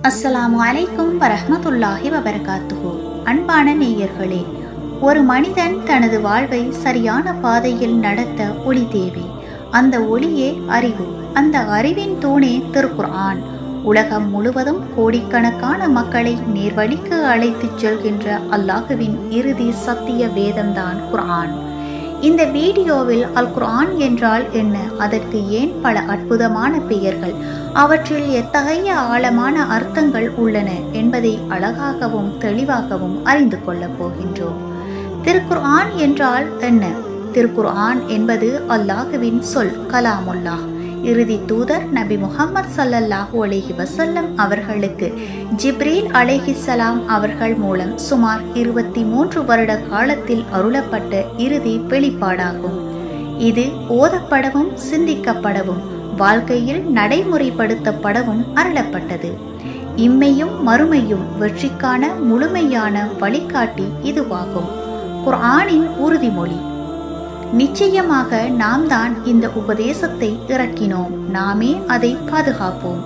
அஸ்ஸலாமு அலைக்கும் வரஹ்மத்துல்லாஹி வபரகாத்துஹு. அன்பான நேயர்களே, ஒரு மனிதன் தனது வாழ்வை சரியான பாதையில் நடத்த ஒளி தேவை. அந்த ஒளியே அறிவு. அந்த அறிவின் தூணே திருக்குர்ஆன். உலகம் முழுவதும் கோடிக்கணக்கான மக்களை நேர்வழிக்கு அழைத்துச் செல்கின்ற அல்லாஹுவின் இறுதி சத்திய வேதம்தான் குர்ஆன். இந்த வீடியோவில் அல் குர்ஆன் என்றால் என்ன, அதற்கு ஏன் பல அற்புதமான பெயர்கள், அவற்றில் எத்தகைய ஆழமான அர்த்தங்கள் உள்ளன என்பதை அழகாகவும் தெளிவாகவும் அறிந்து கொள்ளப் போகின்றோம். திருக்குர்ஆன் என்றால் என்ன? திருக்குர்ஆன் என்பது அல்லாஹுவின் சொல், கலாமுல்லாஹ். இறுதி தூதர் நபி முஹம்மது ஸல்லல்லாஹு அலைஹி வஸல்லம் அவர்களுக்கு ஜிப்ரீல் அலைஹிஸ்ஸலாம் அவர்கள் மூலம் சுமார் 23 வருட காலத்தில் அருளப்பட்ட இறுதி வெளிப்பாடாகும். இது ஓதப்படவும் சிந்திக்கப்படவும் வாழ்க்கையில் நடைமுறைப்படுத்தப்படவும் அருளப்பட்டது. இம்மையும் மறுமையும் வெற்றிக்கான முழுமையான வழிகாட்டி இதுவாகும். குர்ஆனின் உறுதிமொழி: நிச்சயமாக நாம் தான் இந்த உபதேசத்தை இறக்கினோம், நாமே அதை பாதுகாப்போம்.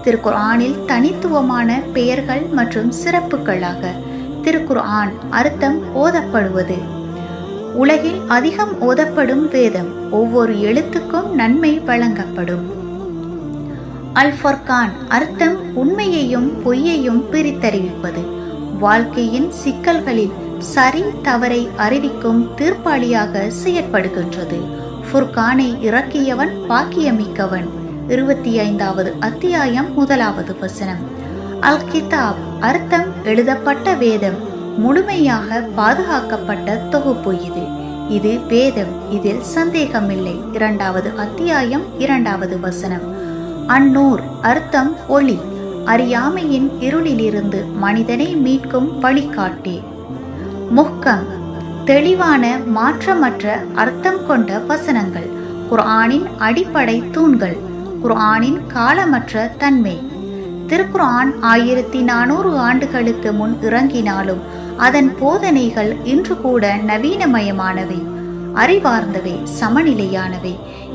திருக்குர்ஆனில் தனித்துவமான பெயர்கள் மற்றும் சிறப்புகளாக திருக்குர்ஆன் அர்த்தம் ஓதப்படுவது. உலகில் அதிகம் ஓதப்படும் வேதம். ஒவ்வொரு எழுத்துக்கும் நன்மை வழங்கப்படும். அல் ஃபுர்கான் அர்த்தம் உண்மையையும் பொய்யையும் பிரித்தறிவிப்பது. வாழ்க்கையின் சிக்கல்களில் சரி தவறை அறிவிக்கும் தீர்ப்பாளியாக செயற்படுகின்றது. ஃபுர்கானை இறக்கியவன் பாக்கியமிக்கவன். 25வது அத்தியாயம் 1வது வசனம். அல் கிதாப் அர்த்தம் எழுதப்பட்ட வேதம், முழுமையாக பாதுகாக்கப்பட்ட தொகுப்பு. இது வேதம், இதில் சந்தேகமில்லை. 2வது அத்தியாயம் 2வது வசனம். அந்நூர் அர்த்தம் ஒளி, அறியாமையின் இருளிலிருந்து மனிதனை மீட்கும் வழிகாட்டி. முஹ்கம் தெளிவான மாற்றமற்ற அர்த்தம் கொண்ட வசனங்கள். குர்ஆனின் அடிப்படை தூண்கள். குர்ஆனின் காலமற்ற தன்மை. திருக்குர்ஆன் 1400 ஆண்டுகளுக்கு முன் இறங்கினாலும் அதன் போதனைகள் இன்று கூட நவீனமயமானவை, அறிவார்ந்தவை, சமநிலையானவை.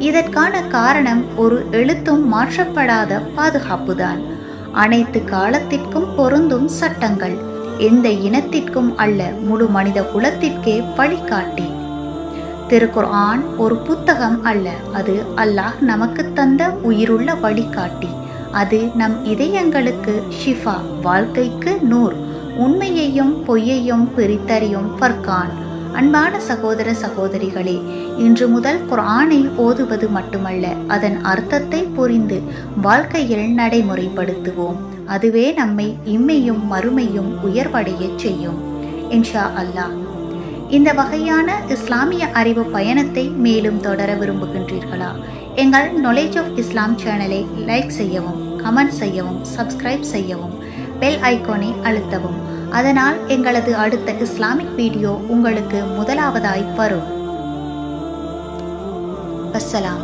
இதற்கான காரணம் ஒரு எழுத்தும் மாற்றப்படாத பாதுகாப்புதான். அனைத்து காலத்திற்கும் பொருந்தும் சட்டங்கள். எந்த இனத்திற்கும் அல்ல, முழு மனித குலத்திற்கே வழிகாட்டி. திருக்குர்ஆன் ஒரு புத்தகம் அல்ல, அது அல்லாஹ் நமக்கு தந்த உயிருள்ள வழிகாட்டி. அது நம் இதயங்களுக்கு ஷிஃபா, வாழ்க்கைக்கு நூர், உண்மையையும் பொய்யையும் பிரித்தறியும் ஃபர்கான். அன்பான சகோதர சகோதரிகளே, இன்று முதல் குர்ஆனை ஓதுவது மட்டுமல்ல, அதன் அர்த்தத்தை புரிந்து வாழ்க்கையில் நடைமுறைப்படுத்துவோம். அதுவே நம்மை இம்மையும் மறுமையும் உயர்வடைய செய்யும் இன்ஷா அல்லாஹ். இந்த வகையான இஸ்லாமிய அறிவு பயணத்தை மேலும் தொடர விரும்புகின்றீர்களா? எங்கள் நாலேஜ் ஆஃப் இஸ்லாம் சேனலை லைக் செய்யவும், கமெண்ட் செய்யவும், சப்ஸ்கிரைப் செய்யவும், பெல் ஐகானை அழுத்தவும். அதனால் எங்களது அடுத்த இஸ்லாமிக் வீடியோ உங்களுக்கு முதலாவதாய் வரும். அஸ்ஸலாம்.